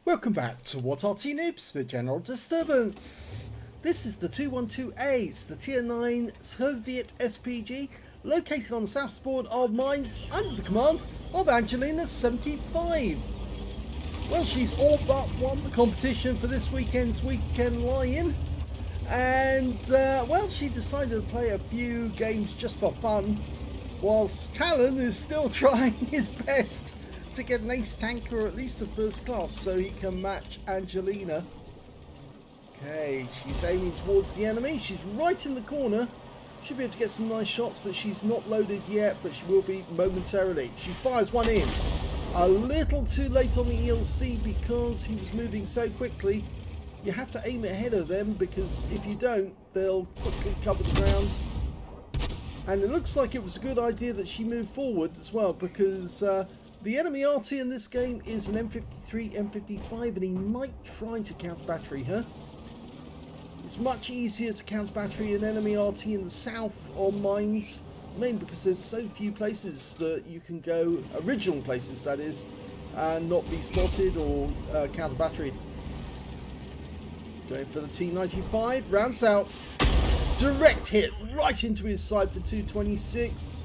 Welcome back to What Arty Noobs for General Disturbance. This is the 212A, it's the Tier 9 Soviet SPG located on the south spawn of mines under the command of Angelina75. Well, she's all but won the competition for this weekend's Weekend Lion, and well, she decided to play a few games just for fun, whilst Talon is still trying his best to get an ace tank or at least a first class so he can match Angelina. Okay, she's aiming towards the enemy. She's right in the corner. Should be able to get some nice shots, but she's not loaded yet, but she will be momentarily. She fires one in. A little too late on the ELC because he was moving so quickly. You have to aim ahead of them because if you don't, they'll quickly cover the ground. And it looks like it was a good idea that she moved forward as well, because the enemy Arty in this game is an M53, M55, and he might try to counter battery her. It's much easier to counter battery an enemy Arty in the south on mines, mainly because there's so few places that you can go, original places that is, and not be spotted or counter batteried. Going for the T95, rounds out, direct hit right into his side for 226.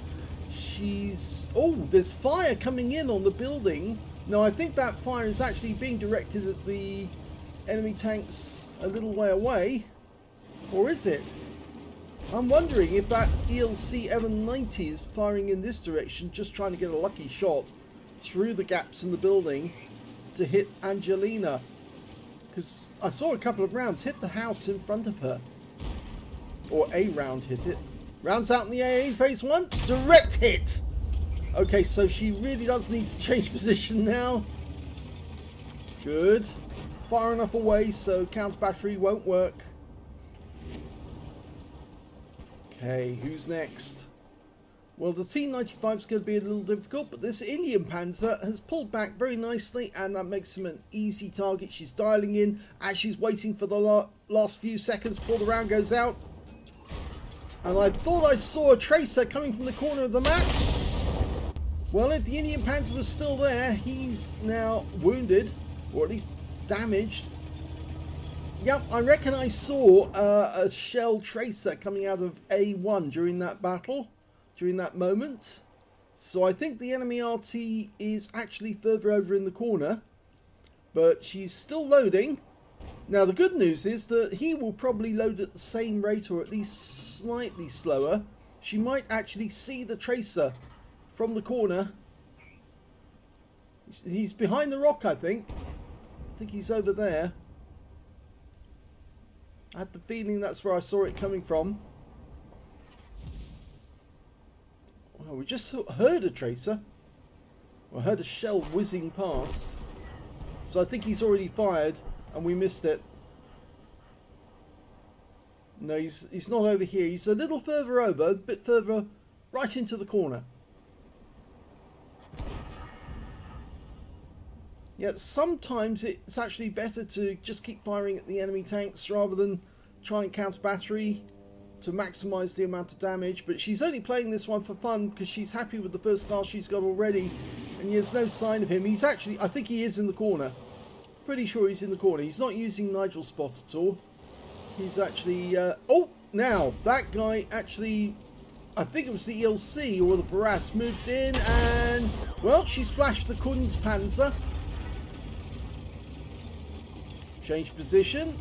Oh, there's fire coming in on the building. Now, I think that fire is actually being directed at the enemy tanks a little way away. Or is it? I'm wondering if that ELC 90 is firing in this direction, just trying to get a lucky shot through the gaps in the building to hit Angelina. Because I saw a couple of rounds hit the house in front of her. Or a round hit it. Rounds out in the AA phase 1. Direct hit! Okay, so she really does need to change position now. Good. Far enough away so counter battery won't work. Okay, who's next? Well, the T95 is going to be a little difficult, but this Indian Panzer has pulled back very nicely, and that makes him an easy target. She's dialing in as she's waiting for the last few seconds before the round goes out. And I thought I saw a tracer coming from the corner of the map. Well, if the Indian Panzer was still there, he's now wounded, or at least damaged. Yep, I reckon I saw a shell tracer coming out of A1 during that battle, during that moment. So I think the enemy RT is actually further over in the corner, but she's still loading. Now, the good news is that he will probably load at the same rate, or at least slightly slower. She might actually see the tracer from the corner. He's behind the rock, I think. I think he's over there. I had the feeling that's where I saw it coming from. Well, we just heard a tracer. I heard a shell whizzing past. So I think he's already fired. And we missed it. No, he's not over here. He's a little further over, a bit further, right into the corner. Yeah, sometimes it's actually better to just keep firing at the enemy tanks rather than try and counter battery to maximise the amount of damage. But she's only playing this one for fun because she's happy with the first class she's got already. And there's no sign of him. He's actually, I think he is in the corner. Pretty sure he's in the corner. He's not using Nigel's spot at all. He's actually... oh, now, that guy actually... I think it was the ELC or the Barras moved in and... Well, she splashed the Kunstpanzer. Change position.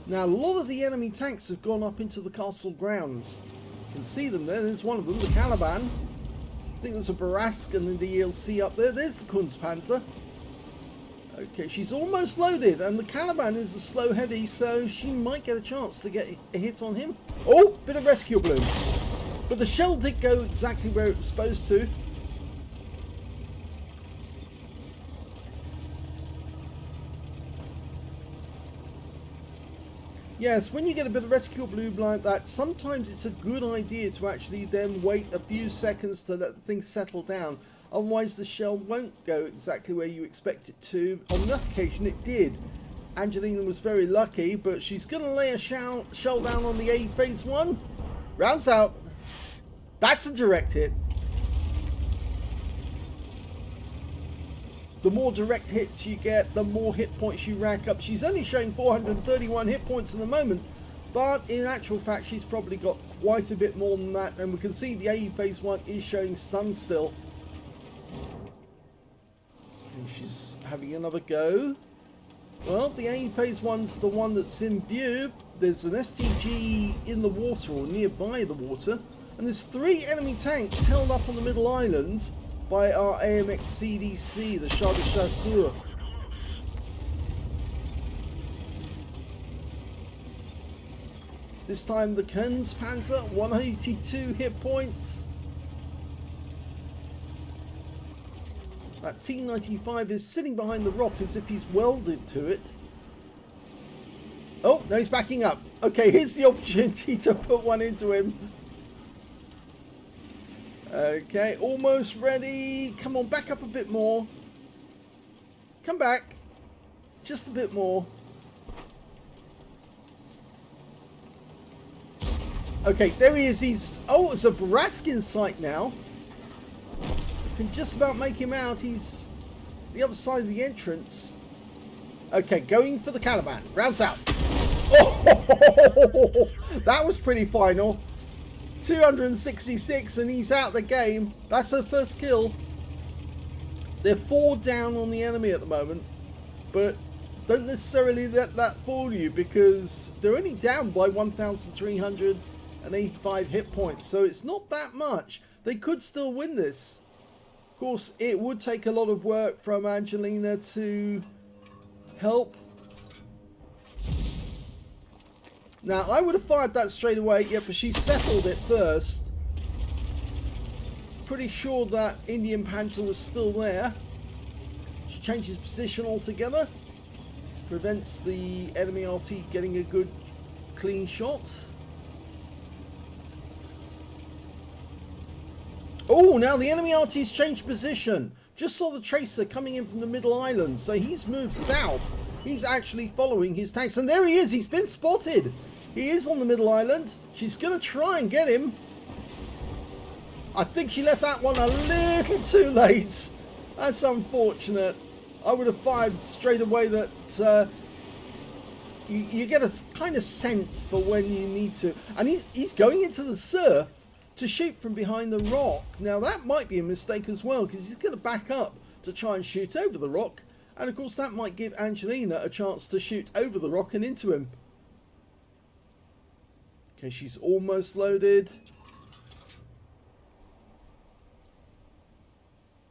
Now, a lot of the enemy tanks have gone up into the castle grounds. You can see them there. There's one of them, the Caliban. I think there's a Barask and the ELC up there. There's the Kunstpanzer. Okay, she's almost loaded, and the Caliban is a slow heavy, so she might get a chance to get a hit on him. Oh, bit of rescue balloon. But the shell did go exactly where it was supposed to. Yes, when you get a bit of reticule bloom like that, sometimes it's a good idea to actually then wait a few seconds to let things settle down. Otherwise the shell won't go exactly where you expect it to. On that occasion it did. Angelina was very lucky, but she's going to lay a shell down on the A phase 1. Rounds out. That's a direct hit. The more direct hits you get, the more hit points you rack up. She's only showing 431 hit points at the moment, but in actual fact she's probably got quite a bit more than that, and we can see the AE phase 1 is showing stun still. And she's having another go. Well, the AE phase 1's the one that's in view. There's an STG in the water or nearby the water, and there's 3 enemy tanks held up on the middle island by our AMX CDC, the Shah de Chasseur. This time the Panzer, 182 hit points. That T95 is sitting behind the rock as if he's welded to it. Oh, no, he's backing up. Okay, here's the opportunity to put one into him. Okay, almost ready. Come on, back up a bit more. Come back. Just a bit more. Okay, there he is. He's... Oh, it's a Barask in sight now. Can just about make him out. He's the other side of the entrance. Okay, going for the Caliban. Rounds out. Oh, that was pretty final. 266 and he's out the game. That's her first kill. They're 4 down on the enemy at the moment, but don't necessarily let that fool you, because they're only down by 1,385 hit points, so it's not that much. They could still win this. Of course, it would take a lot of work from Angelina to help. Now, I would have fired that straight away, yeah, but she settled it first. Pretty sure that Indian Panzer was still there. She changes position altogether. Prevents the enemy Arty getting a good, clean shot. Oh, now the enemy Arty's changed position. Just saw the tracer coming in from the middle island, so he's moved south. He's actually following his tanks, and there he is. He's been spotted. He is on the middle island. She's going to try and get him. I think she left that one a little too late. That's unfortunate. I would have fired straight away. That you get a kind of sense for when you need to. And he's going into the surf to shoot from behind the rock. Now that might be a mistake as well, because he's going to back up to try and shoot over the rock. And of course that might give Angelina a chance to shoot over the rock and into him. Okay, she's almost loaded.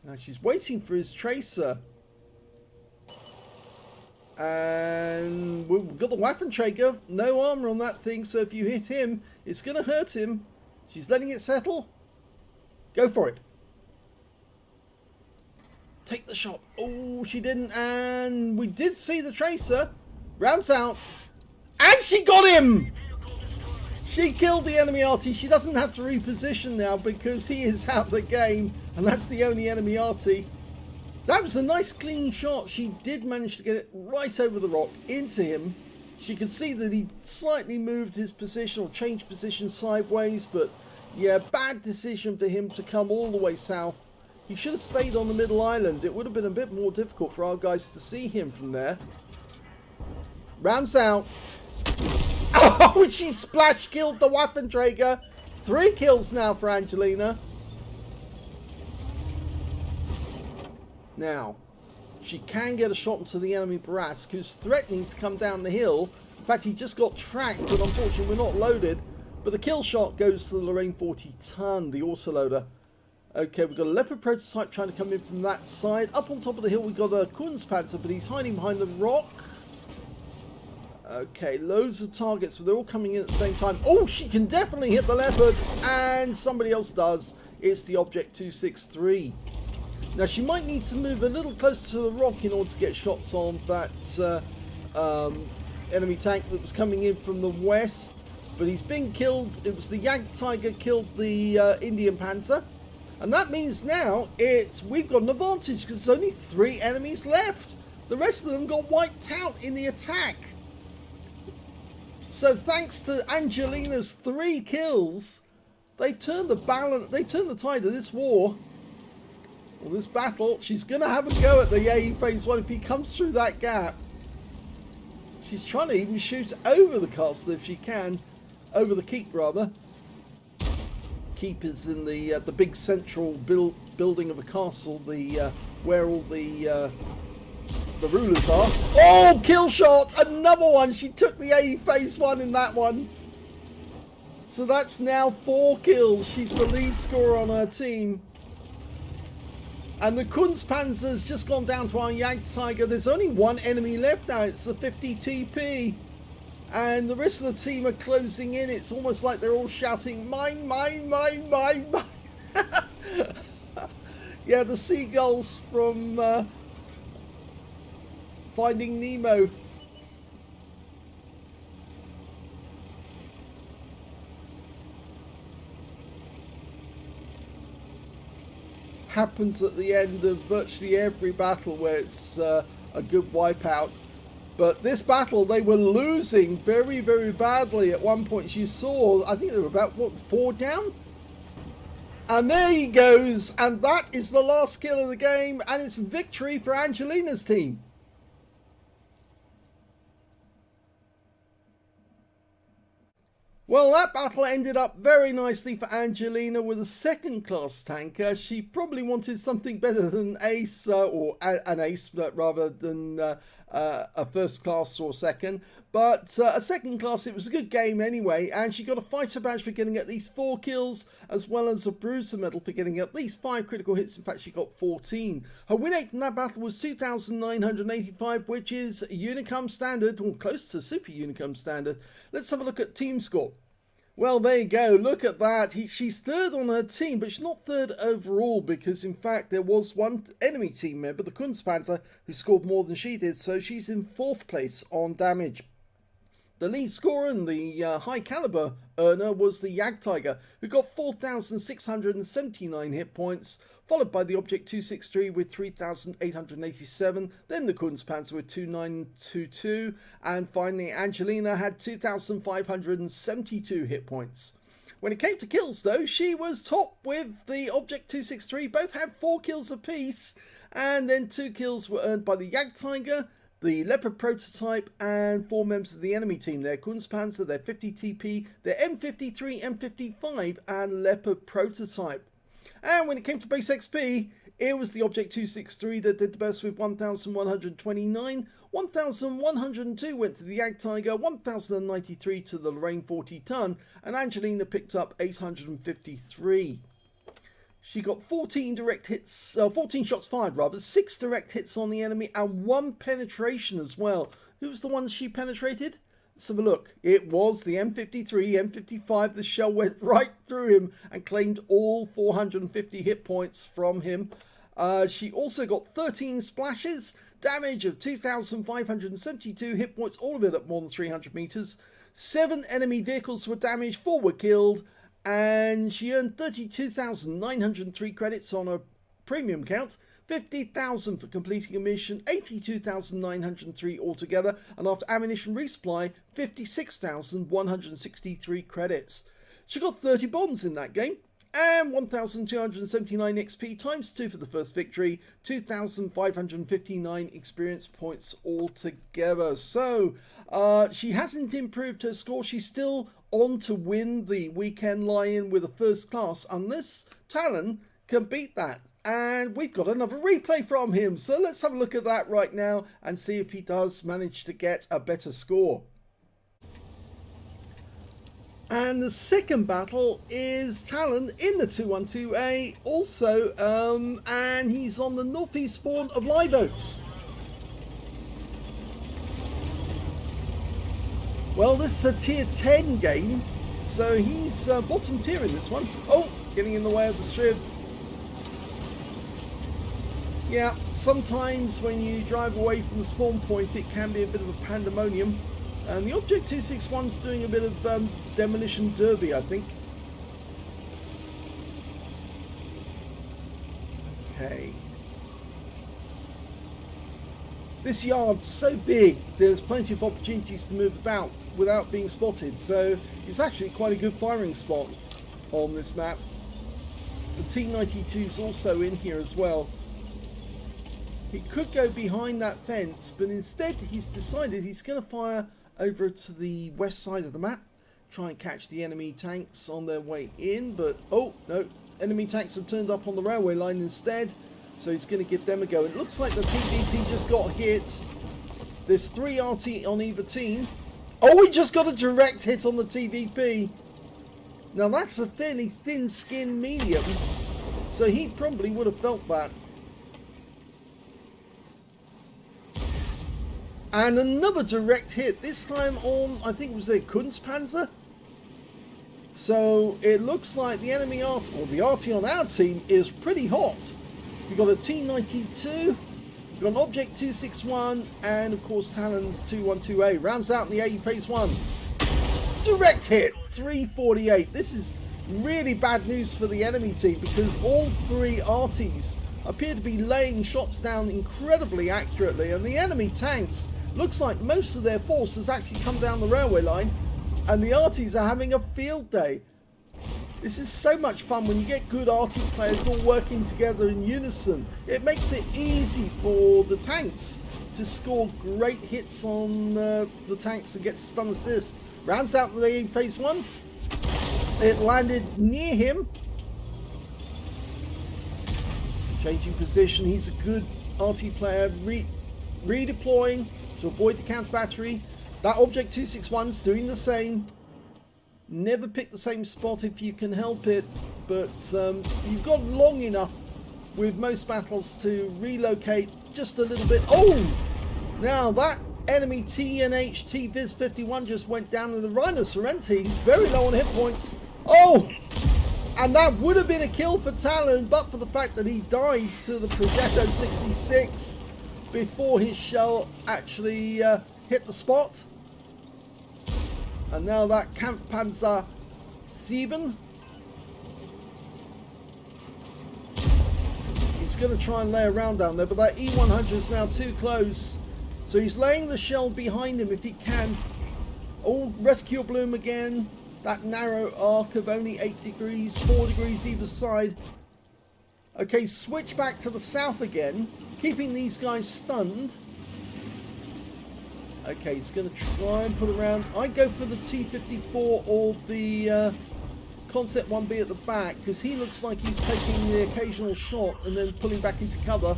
Now she's waiting for his tracer. And we've got the Waffenträger. No armor on that thing, so if you hit him, it's going to hurt him. She's letting it settle. Go for it. Take the shot. Oh, she didn't. And we did see the tracer. Rounds out. And she got him! She killed the enemy Arty. She doesn't have to reposition now because he is out the game. And that's the only enemy Arty. That was a nice clean shot. She did manage to get it right over the rock into him. She could see that he slightly moved his position or changed position sideways. But yeah, bad decision for him to come all the way south. He should have stayed on the middle island. It would have been a bit more difficult for our guys to see him from there. Rounds out. Oh, she splash killed the Waffenträger. 3 kills now for Angelina. Now, she can get a shot into the enemy Barask, who's threatening to come down the hill. In fact, he just got tracked, but unfortunately we're not loaded. But the kill shot goes to the Lorraine 40 ton, the autoloader. Okay, we've got a Leopard prototype trying to come in from that side. Up on top of the hill we've got a Kunstpanzer, but he's hiding behind the rock. Okay, loads of targets, but they're all coming in at the same time. Oh, she can definitely hit the Leopard, and somebody else does. It's the Object 263. Now, she might need to move a little closer to the rock in order to get shots on that enemy tank that was coming in from the west, but he's been killed. It was the Jagdtiger killed the Indian Panzer, and that means now we've got an advantage because there's only 3 enemies left. The rest of them got wiped out in the attack. So thanks to Angelina's 3 kills, they've turned the balance. They've turned the tide of this war. Well, this battle. She's gonna have a go at the AE phase 1 if he comes through that gap. She's trying to even shoot over the castle if she can, over the keep rather. Keep is in the big central building of a castle, where all the rulers are. Oh, kill shot! Another one! She took the AE phase 1 in that one. So that's now 4 kills. She's the lead scorer on her team. And the Kunstpanzer's just gone down to our Jagdtiger. There's only 1 enemy left now. It's the 50 TP. And the rest of the team are closing in. It's almost like they're all shouting, mine, mine, mine, mine, mine. Yeah, the seagulls from Finding Nemo. Happens at the end of virtually every battle where it's a good wipeout. But this battle, they were losing very, very badly. At one point you saw, I think they were about, what, 4 down? And there he goes, and that is the last kill of the game, and it's victory for Angelina's team. Well, that battle ended up very nicely for Angelina with a second-class tanker. She probably wanted something better than ace, or an ace, rather than a first class or second. But a second class, it was a good game anyway, and she got a fighter badge for getting at least 4 kills, as well as a bruiser medal for getting at least 5 critical hits. In fact, she got 14. Her win rate from that battle was 2,985, which is Unicum standard, or close to Super Unicum standard. Let's have a look at team score. Well, there you go. Look at that. She's 3rd on her team, but she's not 3rd overall because, in fact, there was one enemy team member, the Kunstpanzer, who scored more than she did, so she's in 4th place on damage. The lead scorer and the high caliber earner was the Jagdtiger, who got 4,679 hit points, followed by the Object 263 with 3,887, then the Kunstpanzer with 2,922, and finally Angelina had 2,572 hit points. When it came to kills though, she was top with the Object 263, both had 4 kills apiece, and then 2 kills were earned by the Jagdtiger, the Leopard prototype, and 4 members of the enemy team, their Kunstpanzer, their 50 TP, their M53, M55, and Leopard prototype. And when it came to base XP, it was the Object 263 that did the best with 1,129, 1,102 went to the Jagdtiger, 1,093 to the Lorraine 40 ton, and Angelina picked up 853. She got 14 direct hits, 14 shots fired rather, 6 direct hits on the enemy, and 1 penetration as well. Who was the one she penetrated? Let's have a look. It was the M53, M55. The shell went right through him and claimed all 450 hit points from him. She also got 13 splashes, damage of 2,572 hit points, all of it at more than 300 meters. 7 enemy vehicles were damaged, 4 were killed, and she earned 32,903 credits on a premium count. 50,000 for completing a mission, 82,903 altogether, and after ammunition resupply, 56,163 credits. She got 30 bonds in that game, and 1,279 XP times 2 for the first victory, 2,559 experience points altogether. So, she hasn't improved her score. She's still on to win the Weekend Lion with a first class, unless Talon can beat that. And we've got another replay from him, so let's have a look at that right now and see if he does manage to get a better score. And the second battle is Talon in the 212A also, and he's on the northeast spawn of Live Oaks. Well, this is a tier 10 game, so he's bottom tier in this one. Oh, getting in the way of the strip. Yeah, sometimes when you drive away from the spawn point, it can be a bit of a pandemonium. And the Object 261's doing a bit of demolition derby, I think. Okay. This yard's so big, there's plenty of opportunities to move about without being spotted, so it's actually quite a good firing spot on this map. The T-92's also in here as well. He could go behind that fence, but instead he's decided he's going to fire over to the west side of the map, try and catch the enemy tanks on their way in, but oh no, enemy tanks have turned up on the railway line instead, so he's going to give them a go. It looks like the TVP just got hit. There's 3 Arty on either team. Oh, he just got a direct hit on the TVP. Now that's a fairly thin-skinned medium, so he probably would have felt that. And another direct hit, this time on, I think it was their Kunstpanzer. So it looks like the enemy Arty, or the Arty on our team, is pretty hot. We've got a T-92, we've got an Object 261, and of course talon1958. Rounds out in the A phase 1. Direct hit, 348. This is really bad news for the enemy team because all 3 Artys appear to be laying shots down incredibly accurately, and the enemy tanks, looks like most of their force has actually come down the railway line, and the Artys are having a field day. This is so much fun when you get good Arty players all working together in unison. It makes it easy for the tanks to score great hits on the tanks and get stun assist. Rounds out the phase 1. It landed near him. Changing position. He's a good Arty player. Redeploying to avoid the counter battery. That Object 261's doing the same. Never pick the same spot if you can help it, but you've got long enough with most battles to relocate just a little bit. Oh! Now that enemy TNH T-Viz 51 just went down to the Rhino Sorrenti. He's very low on hit points. Oh! And that would have been a kill for Talon, but for the fact that he died to the Progetto 66 before his shell actually hit the spot. And now that Kampfpanzer 7. He's going to try and lay a round down there, but that E100 is now too close. So he's laying the shell behind him if he can. Oh, reticule bloom again. That narrow arc of only 8 degrees, 4 degrees either side. Okay, switch back to the south again, keeping these guys stunned. Okay, he's going to try and put around. I go for the T-54 or the Concept 1B at the back, because he looks like he's taking the occasional shot and then pulling back into cover.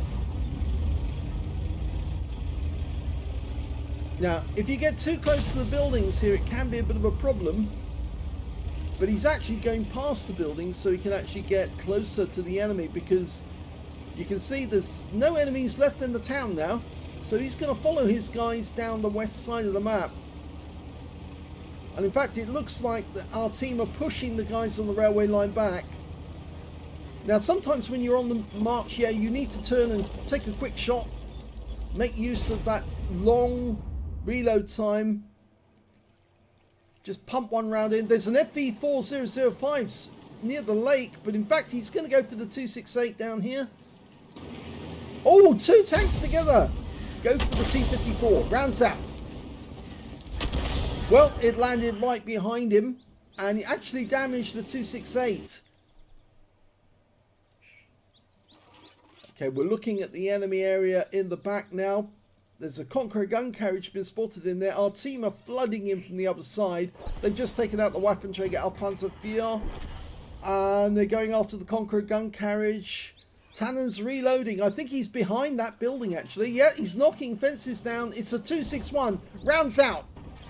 Now, if you get too close to the buildings here, it can be a bit of a problem. But he's actually going past the buildings so he can actually get closer to the enemy, because you can see there's no enemies left in the town now. So he's going to follow his guys down the west side of the map. And in fact, it looks like that our team are pushing the guys on the railway line back. Now, sometimes when you're on the march here, you need to turn and take a quick shot. Make use of that long reload time. Just pump one round in. There's an FV4005 near the lake, but in fact, he's going to go for the 268 down here. Oh, 2 tanks together. Go for the T-54. Rounds out. Well, it landed right behind him, and it actually damaged the 268. Okay, we're looking at the enemy area in the back now. There's a Conqueror gun carriage been spotted in there. Our team are flooding in from the other side. They've just taken out the Waffenträger Alpanzer IV, and they're going after the Conqueror gun carriage. Tannen's reloading. I think he's behind that building, actually. Yeah, he's knocking fences down. It's a 261. Rounds out.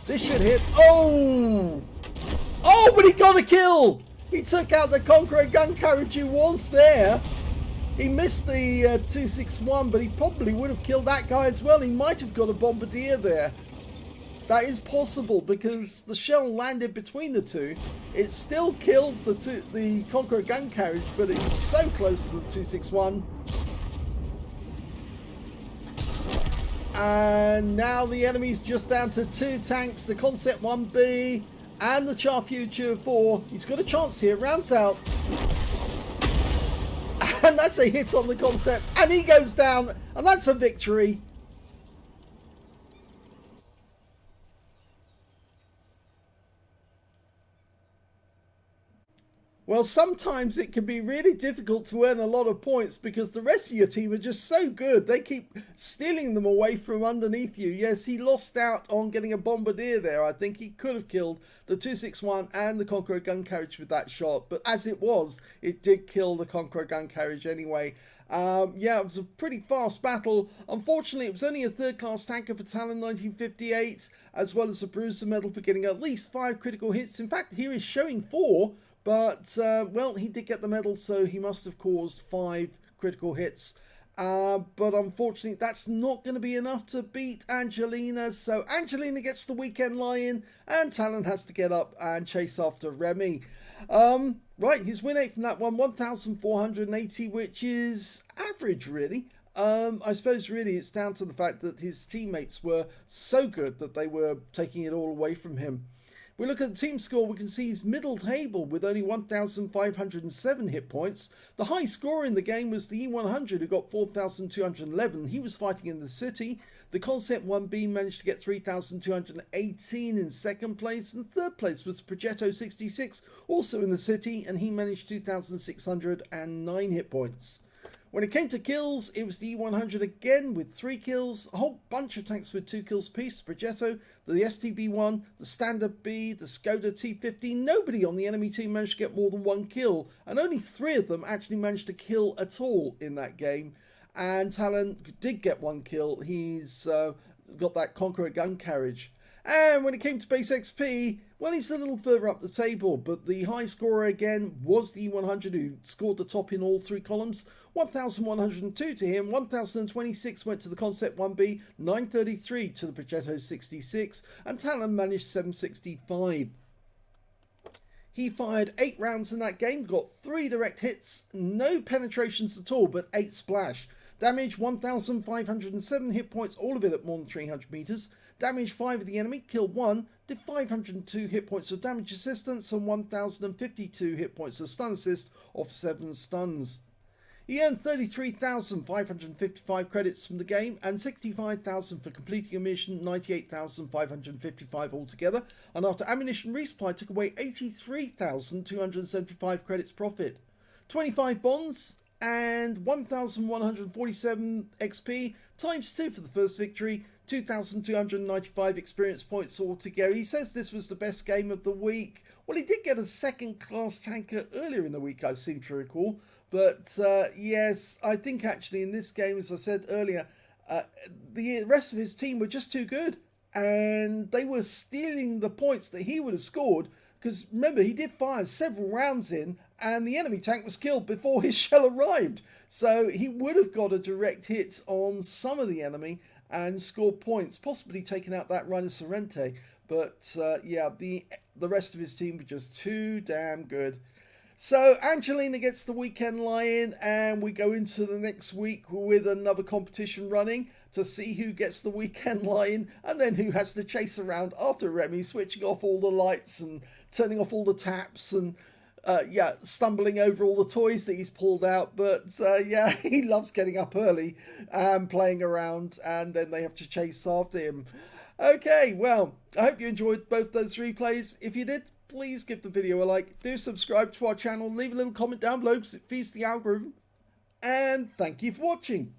This should hit. Oh! Oh, but he got a kill! He took out the Conqueror gun carriage who was there. He missed the 261, but he probably would have killed that guy as well. He might have got a bombardier there. That is possible because the shell landed between the two. It still killed the Conqueror gun carriage, but it was so close to the 261. And now the enemy's just down to 2 tanks, the Concept 1B and the Char Future 4. He's got a chance here, rounds out. And that's a hit on the Concept, and he goes down, and that's a victory. Well, sometimes it can be really difficult to earn a lot of points because the rest of your team are just so good. They keep stealing them away from underneath you. Yes, he lost out on getting a bombardier there. I think he could have killed the 261 and the Conqueror gun carriage with that shot. But as it was, it did kill the Conqueror gun carriage anyway. Yeah, it was a pretty fast battle. Unfortunately, it was only a third-class tanker for talon1958, as well as a bruiser medal for getting at least 5 critical hits. In fact, here is showing 4. But, well, he did get the medal, so he must have caused 5 critical hits. But unfortunately, that's not going to be enough to beat Angelina. So Angelina gets the weekend lie-in, and Talon has to get up and chase after Remy. Right, his win rate from that one, 1,480, which is average, really. I suppose really it's down to the fact that his teammates were so good that they were taking it all away from him. We look at the team score, we can see he's middle table with only 1,507 hit points. The high scorer in the game was the E100, who got 4,211. He was fighting in the city. The Concept 1B managed to get 3,218 in second place. And third place was Progetto 66, also in the city, and he managed 2,609 hit points. When it came to kills, it was the E100 again with 3 kills, a whole bunch of tanks with 2 kills apiece, Progetto, the STB1, the Standard B, the Skoda T50. Nobody on the enemy team managed to get more than 1 kill, and only 3 of them actually managed to kill at all in that game. And Talon did get 1 kill. He's got that Conqueror gun carriage. And when it came to base XP, well, he's a little further up the table, but the high scorer again was the E100, who scored the top in all 3 columns. 1,102 to him, 1,026 went to the Concept 1B, 933 to the Progetto 66, and Talon managed 765. He fired 8 rounds in that game, got 3 direct hits, no penetrations at all, but 8 splash. Damage 1,507 hit points, all of it at more than 300 meters. Damage 5 of the enemy, killed 1, did 502 hit points of damage assistance and 1,052 hit points of stun assist off 7 stuns. He earned 33,555 credits from the game and 65,000 for completing a mission, 98,555 altogether. And after ammunition resupply took away 83,275 credits profit. 25 bonds and 1,147 XP times 2 for the first victory. 2,295 experience points altogether. He says this was the best game of the week. Well, he did get a second-class tanker earlier in the week, I seem to recall. But, yes, I think actually in this game, as I said earlier, the rest of his team were just too good. And they were stealing the points that he would have scored. Because, remember, he did fire several rounds in, and the enemy tank was killed before his shell arrived. So he would have got a direct hit on some of the enemy and scored points, possibly taking out that Rhinocerente. But, yeah, the rest of his team were just too damn good. So Angelina gets the weekend lie-in, and we go into the next week with another competition running to see who gets the weekend lie-in and then who has to chase around after Remy, switching off all the lights and turning off all the taps and yeah, stumbling over all the toys that he's pulled out. But yeah, he loves getting up early and playing around, and then they have to chase after him. Okay, well, I hope you enjoyed both those replays. If you did, please give the video a like. Do subscribe to our channel. Leave a little comment down below because it feeds the algorithm. And thank you for watching.